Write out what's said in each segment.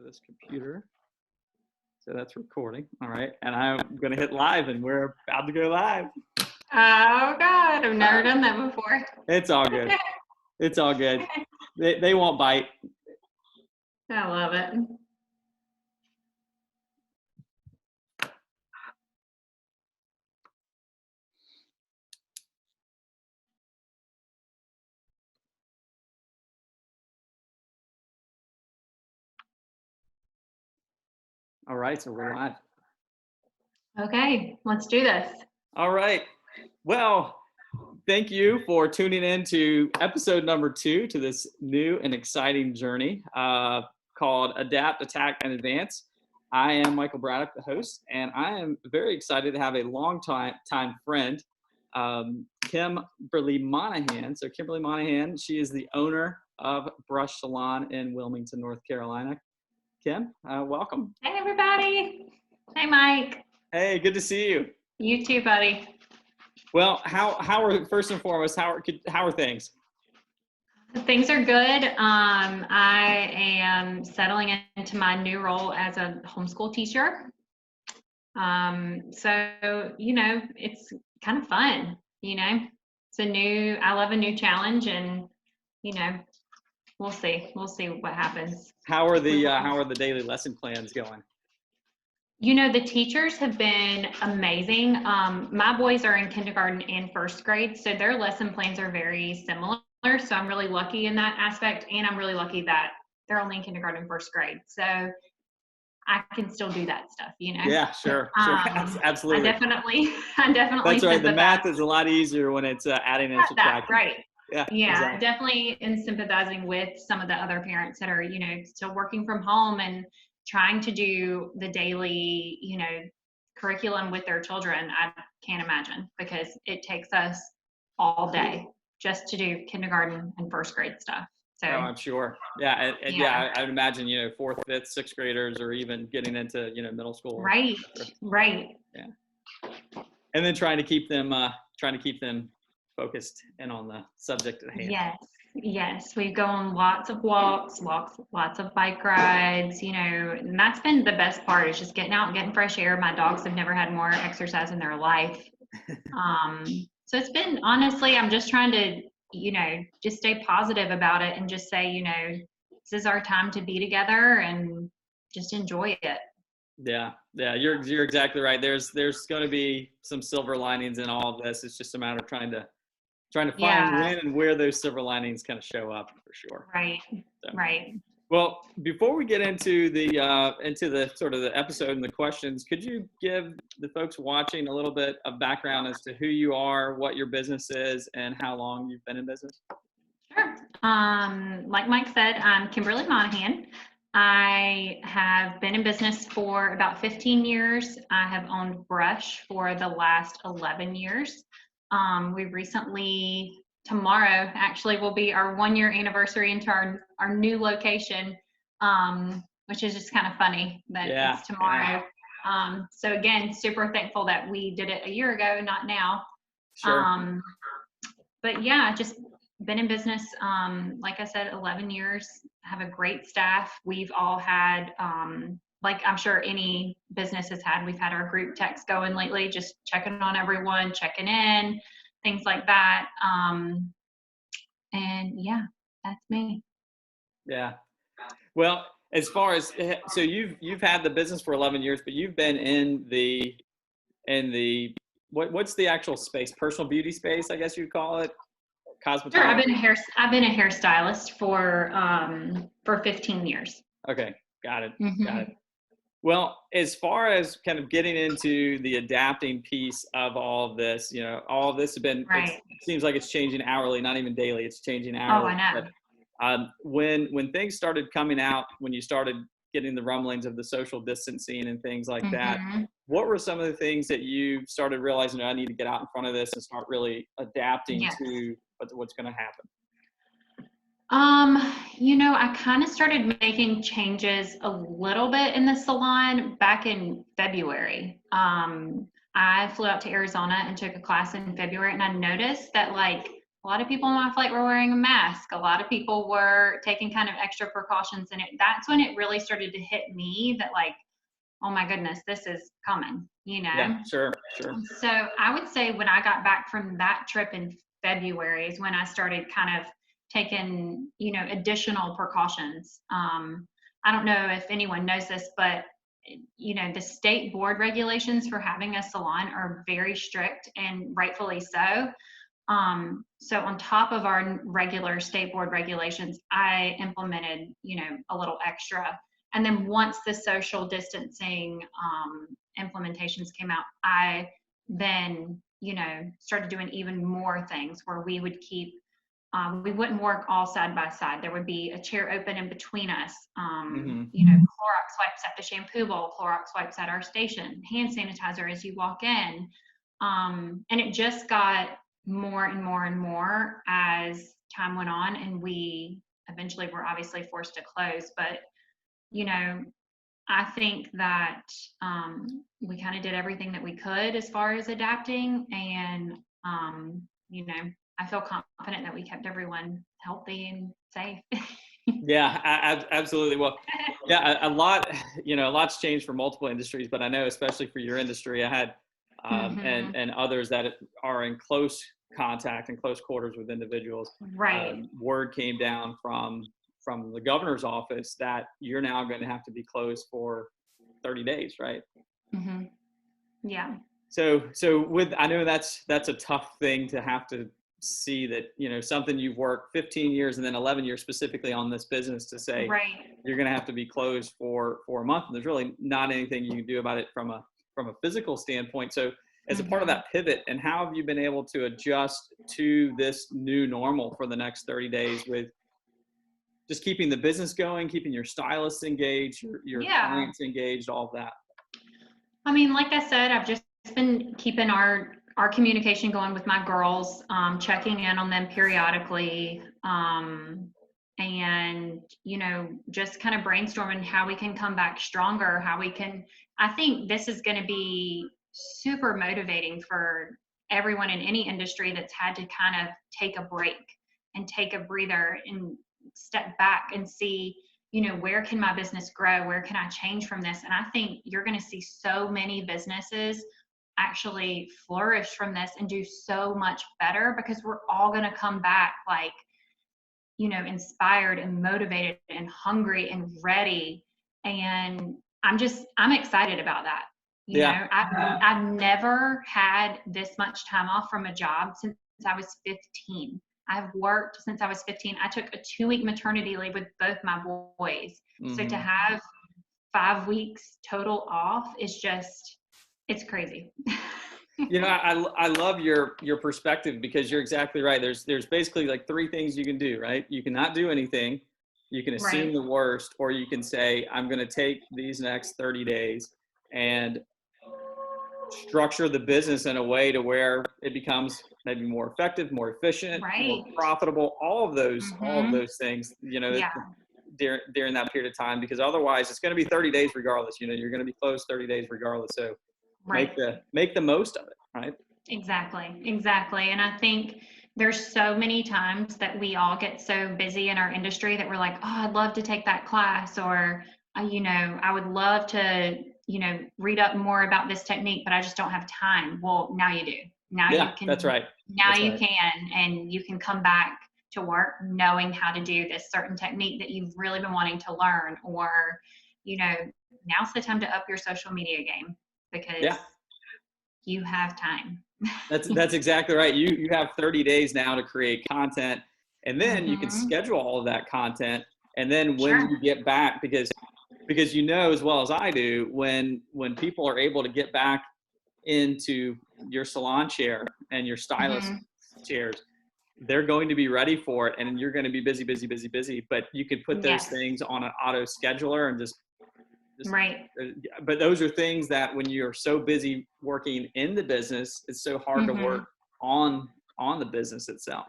this computer. So that's recording. All right. And I'm going to hit live, and we're about to go live. Oh, God. I've never done that before. It's all good. It's all good. They won't bite. I love it. All right. So we're live. Okay. Let's do this. All right. Well, thank you for tuning in to episode number 2 to this new and exciting journey called Adapt, Attack, and Advance. I am Michael Braddock, the host, and I am very excited to have a long-time friend, Kimberly Monaghan. So Kimberly Monaghan, she is the owner of Brush Salon in Wilmington, North Carolina. Kim, welcome. Hey, everybody. Hey, Mike. Hey, good to see you. You too, buddy. Well, how are, first and foremost, how are things? Things are good. I am settling into my new role as a homeschool teacher. So, it's kind of fun, I love a new challenge, and, we'll see what happens. How are the daily lesson plans going? The teachers have been amazing. My boys are in kindergarten and first grade, so their lesson plans are very similar. So I'm really lucky in that aspect, and I'm really lucky that they're only in kindergarten and first grade. So I can still do that stuff, Yeah, sure. Absolutely. I definitely. That's right. The math is a lot easier when it's adding and subtracting. Right. Yeah. Exactly. Definitely am sympathizing with some of the other parents that are, still working from home and trying to do the daily, curriculum with their children. I can't imagine, because it takes us all day just to do kindergarten and first grade stuff. So I'm sure. Yeah. And I would imagine, 4th, 5th, 6th graders, or even getting into, middle school. Right. Yeah. And then trying to keep them focused in on the subject at hand. Yes. We go on lots of walks, lots of bike rides, and that's been the best part, is just getting out and getting fresh air. My dogs have never had more exercise in their life. So it's been, honestly, I'm just trying to, just stay positive about it and just say, this is our time to be together and just enjoy it. Yeah. You're exactly right. There's going to be some silver linings in all of this. It's just a matter of trying to find when and where those silver linings kind of show up, for sure. Right. So, right. Well, before we get into the sort of the episode and the questions, could you give the folks watching a little bit of background as to who you are, what your business is, and how long you've been in business? Sure. Like Mike said, I'm Kimberly Monaghan. I have been in business for about 15 years. I have owned Brush for the last 11 years. We recently, tomorrow actually, will be our 1-year anniversary into our new location, which is just kind of funny that it's tomorrow. Yeah. So again, super thankful that we did it a year ago, not now. Sure. But yeah, just been in business, like I said, 11 years. Have a great staff. We've all had, like I'm sure any business has had, we've had our group text going lately, just checking on everyone, checking in, things like that. And yeah, that's me. Yeah. Well, as far as, so you've had the business for 11 years, but you've been in the what's the actual space? Personal beauty space, I guess you'd call it. Cosmetology. Sure. I've been a hairstylist for 15 years. Okay. Got it. Mm-hmm. Got it. Well, as far as kind of getting into the adapting piece of all of this, all of this has been, it seems like it's changing hourly, not even daily. It's changing hourly. Oh, I know. But, when things started coming out, when you started getting the rumblings of the social distancing and things like that, what were some of the things that you started realizing, I need to get out in front of this and start really adapting to what's going to happen? I kind of started making changes a little bit in the salon back in February. I flew out to Arizona and took a class in February, and I noticed that like a lot of people on my flight were wearing a mask. A lot of people were taking kind of extra precautions. And that's when it really started to hit me that like, oh my goodness, this is coming, you know? Yeah, sure. So I would say when I got back from that trip in February is when I started kind of taking, you know, additional precautions. I don't know if anyone knows this, but you know, the state board regulations for having a salon are very strict, and rightfully so. So on top of our regular state board regulations, I implemented, you know, a little extra. And then once the social distancing implementations came out, I then, you know, started doing even more things where we would keep, we wouldn't work all side by side. There would be a chair open in between us. You know, Clorox wipes at the shampoo bowl, Clorox wipes at our station, hand sanitizer as you walk in. And it just got more and more and more as time went on, and we eventually were obviously forced to close. But, you know, I think that we kind of did everything that we could as far as adapting, and you know, I feel confident that we kept everyone healthy and safe. Yeah, absolutely. Well, yeah, a lot, you know, a lot's changed for multiple industries, but I know especially for your industry, I had and others that are in close contact and close quarters with individuals. Right. Word came down from the governor's office that you're now going to have to be closed for 30 days, right? Yeah. So with, I know that's a tough thing to have to see, that, you know, something you've worked 15 years and then 11 years specifically on this business, to say you're going to have to be closed for a month, and there's really not anything you can do about it from a physical standpoint. So as a part of that pivot, and how have you been able to adjust to this new normal for the next 30 days with just keeping the business going, keeping your stylists engaged, your clients engaged, all of that? I mean, like I said, I've just been keeping our communication going with my girls, checking in on them periodically, and, you know, just kind of brainstorming how we can come back stronger, how we can, I think this is going to be super motivating for everyone in any industry that's had to kind of take a break and take a breather and step back and see, you know, where can my business grow? Where can I change from this? And I think you're going to see so many businesses actually flourish from this and do so much better, because we're all going to come back like, you know, inspired and motivated and hungry and ready. And I'm excited about that. You know, I've never had this much time off from a job since I was 15. I've worked since I was 15. I took a 2-week maternity leave with both my boys. So to have 5 weeks total off is just, it's crazy. You know, I love your perspective, because you're exactly right. There's basically like 3 things you can do, right? You cannot do anything. You can assume the worst, or you can say, I'm going to take these next 30 days and structure the business in a way to where it becomes maybe more effective, more efficient, more profitable, all of those things, you know, during that period of time, because otherwise it's going to be 30 days regardless. You know, you're going to be closed 30 days regardless. So make the most of it, right? Exactly. And I think there's so many times that we all get so busy in our industry that we're like, oh, I'd love to take that class, or, you know, I would love to, you know, read up more about this technique, but I just don't have time. Well, now you do. Now you can. That's right. Now you can, and you can come back to work knowing how to do this certain technique that you've really been wanting to learn, or, you know, now's the time to up your social media game, because you have time. That's exactly right. You have 30 days now to create content, and then you can schedule all of that content. And then when you get back, because you know as well as I do, when people are able to get back into your salon chair and your stylist chairs, they're going to be ready for it, and you're going to be busy. But you can put those things on an auto scheduler and just but those are things that when you're so busy working in the business, it's so hard to work on the business itself.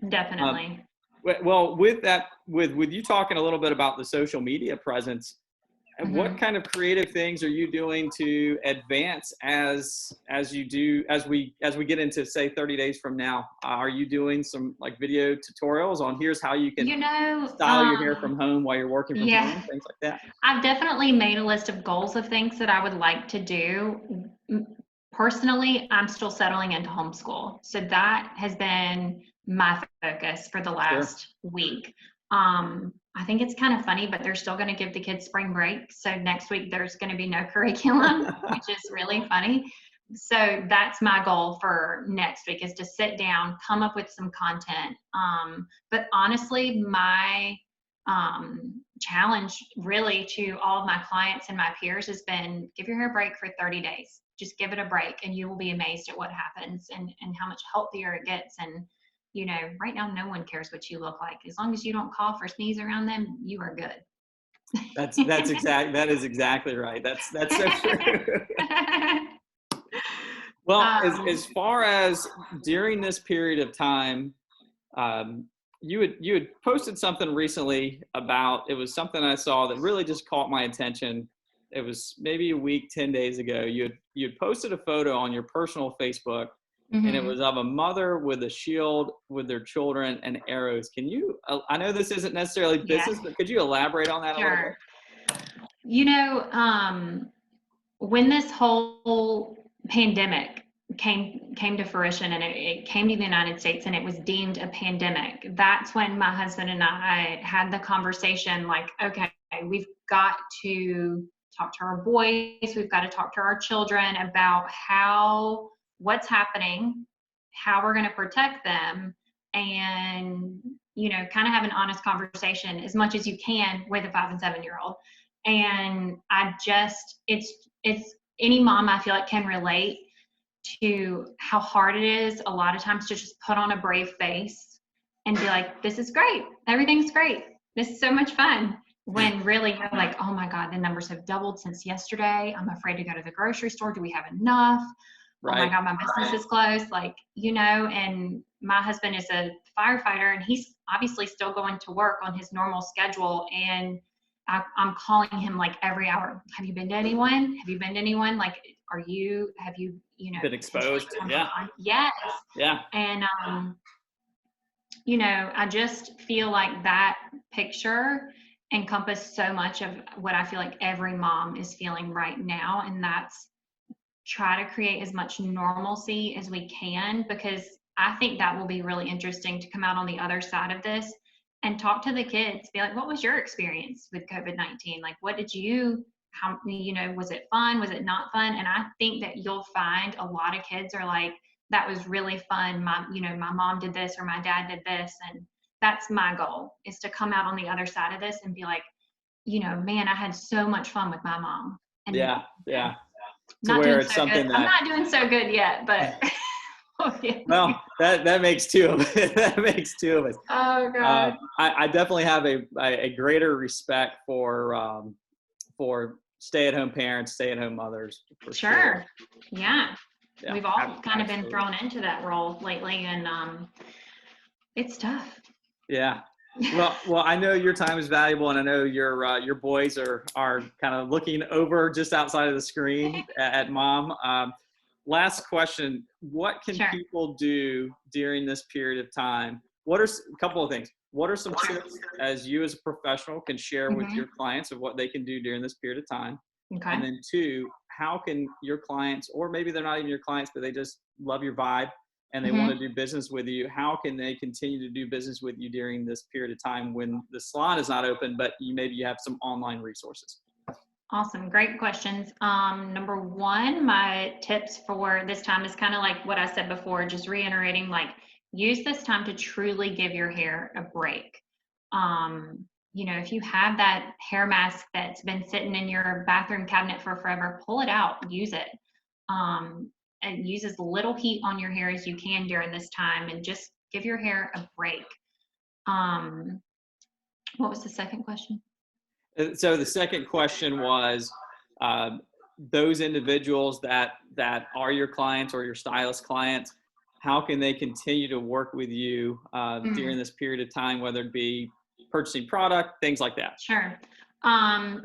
Definitely. Well, with that, with you talking a little bit about the social media presence, what kind of creative things are you doing to advance as we get into, say, 30 days from now? Are you doing some like video tutorials on here's how you can style your hair from home while you're working from home, things like that? I've definitely made a list of goals of things that I would like to do. Personally, I'm still settling into homeschool. So that has been my focus for the last week. I think it's kind of funny, but they're still going to give the kids spring break. So next week there's going to be no curriculum, which is really funny. So that's my goal for next week, is to sit down, come up with some content. But honestly, my challenge really to all of my clients and my peers has been, give your hair a break for 30 days. Just give it a break and you will be amazed at what happens and how much healthier it gets. And you know, right now, no one cares what you look like. As long as you don't cough or sneeze around them, you are good. That is exactly right. That's so true. Well, as far as during this period of time, you had posted something recently about, it was something I saw that really just caught my attention. It was maybe a week, 10 days ago. You had posted a photo on your personal Facebook. And it was of a mother with a shield with their children and arrows. Can you, I know this isn't necessarily business, but could you elaborate on that a little bit? You know, when this whole pandemic came to fruition and it came to the United States and it was deemed a pandemic, that's when my husband and I had the conversation like, okay, we've got to talk to our boys, we've got to talk to our children about what's happening, how we're going to protect them, and, you know, kind of have an honest conversation as much as you can with a 5 and 7 year old. And it's any mom I feel like can relate to how hard it is a lot of times to just put on a brave face and be like, this is great. Everything's great. This is so much fun. When really you're like, oh my God, the numbers have doubled since yesterday. I'm afraid to go to the grocery store. Do we have enough? Right. Oh my God, my business is closed. Like, you know, and my husband is a firefighter and he's obviously still going to work on his normal schedule. And I'm calling him like every hour. Have you been to anyone? Have you been to anyone? Like, have you been exposed? Yeah. Yes. Yeah. And, you know, I just feel like that picture encompassed so much of what I feel like every mom is feeling right now. And that's, try to create as much normalcy as we can, because I think that will be really interesting to come out on the other side of this and talk to the kids, be like, what was your experience with COVID-19? Like, what did you, how, you know, was it fun? Was it not fun? And I think that you'll find a lot of kids are like, that was really fun. My mom did this or my dad did this. And that's my goal, is to come out on the other side of this and be like, you know, man, I had so much fun with my mom. And yeah. Not doing so good. I'm not doing so good yet, but well, that makes two of us. That makes two of us. Oh God. I definitely have a greater respect for stay-at-home parents, stay-at-home mothers. For sure. Yeah. We've all kind of been thrown into that role lately, and it's tough. Yeah. Well, I know your time is valuable, and I know your boys are kind of looking over just outside of the screen at mom. Last question: what can people do during this period of time? What are a couple of things? What are some tips as you as a professional can share with your clients of what they can do during this period of time? Okay. And then 2, how can your clients, or maybe they're not even your clients, but they just love your vibe and they want to do business with you, how can they continue to do business with you during this period of time when the salon is not open, but you have some online resources? Awesome. Great questions. Number 1, my tips for this time is kind of like what I said before, just reiterating, like, use this time to truly give your hair a break. You know, if you have that hair mask that's been sitting in your bathroom cabinet for forever, pull it out, use it. And use as little heat on your hair as you can during this time, and just give your hair a break. What was the second question? So the second question was, those individuals that are your clients or your stylist clients, how can they continue to work with you during this period of time, whether it be purchasing product, things like that? Sure.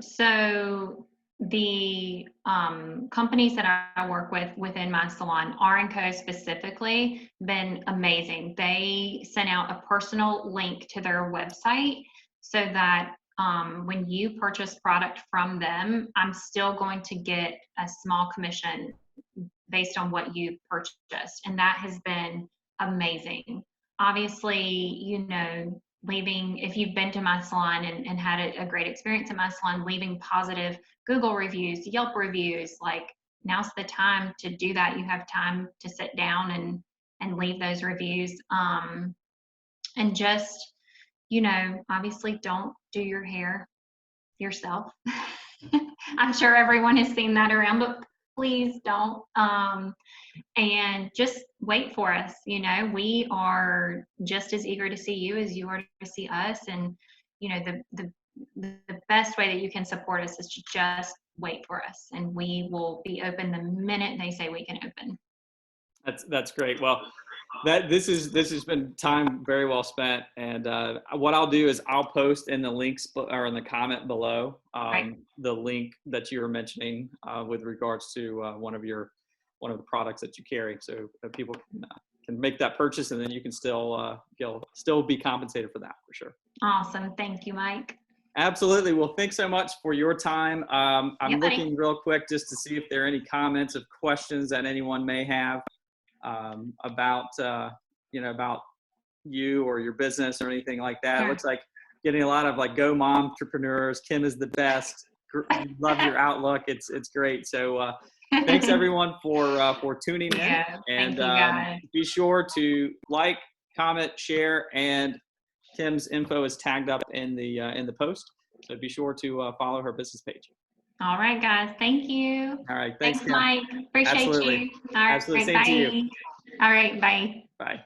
So the companies that I work with within my salon, R&Co specifically, been amazing. They sent out a personal link to their website so that when you purchase product from them, I'm still going to get a small commission based on what you purchased. And that has been amazing. Obviously, leaving, if you've been to my salon and had a great experience in my salon, leaving positive Google reviews, Yelp reviews, like now's the time to do that. You have time to sit down and leave those reviews. And just, obviously don't do your hair yourself. I'm sure everyone has seen that around, but please don't. And just wait for us. We are just as eager to see you as you are to see us. And, the best way that you can support us is to just wait for us. And we will be open the minute they say we can open. That's great. Well, this has been time very well spent. And what I'll do is I'll post in the links or in the comment below the link that you were mentioning with regards to one of the products that you carry, so people can make that purchase, and then you can still be compensated for that, for sure. Awesome. Thank you, Mike. Absolutely. Well, thanks so much for your time. I'm looking real quick just to see if there are any comments of questions that anyone may have about you or your business or anything like that. Sure. It looks like getting a lot of go mom entrepreneurs. Kim is the best. Love your outlook. It's great. So thanks everyone for tuning in. Yeah, and thank you guys. Be sure to like, comment, share, and Kim's info is tagged up in the post. So be sure to follow her business page. All right, guys. Thank you. All right. Thanks, Kim. Mike. Appreciate Absolutely. you. All right. Absolutely. Same Bye. to you. All right. Bye. Bye.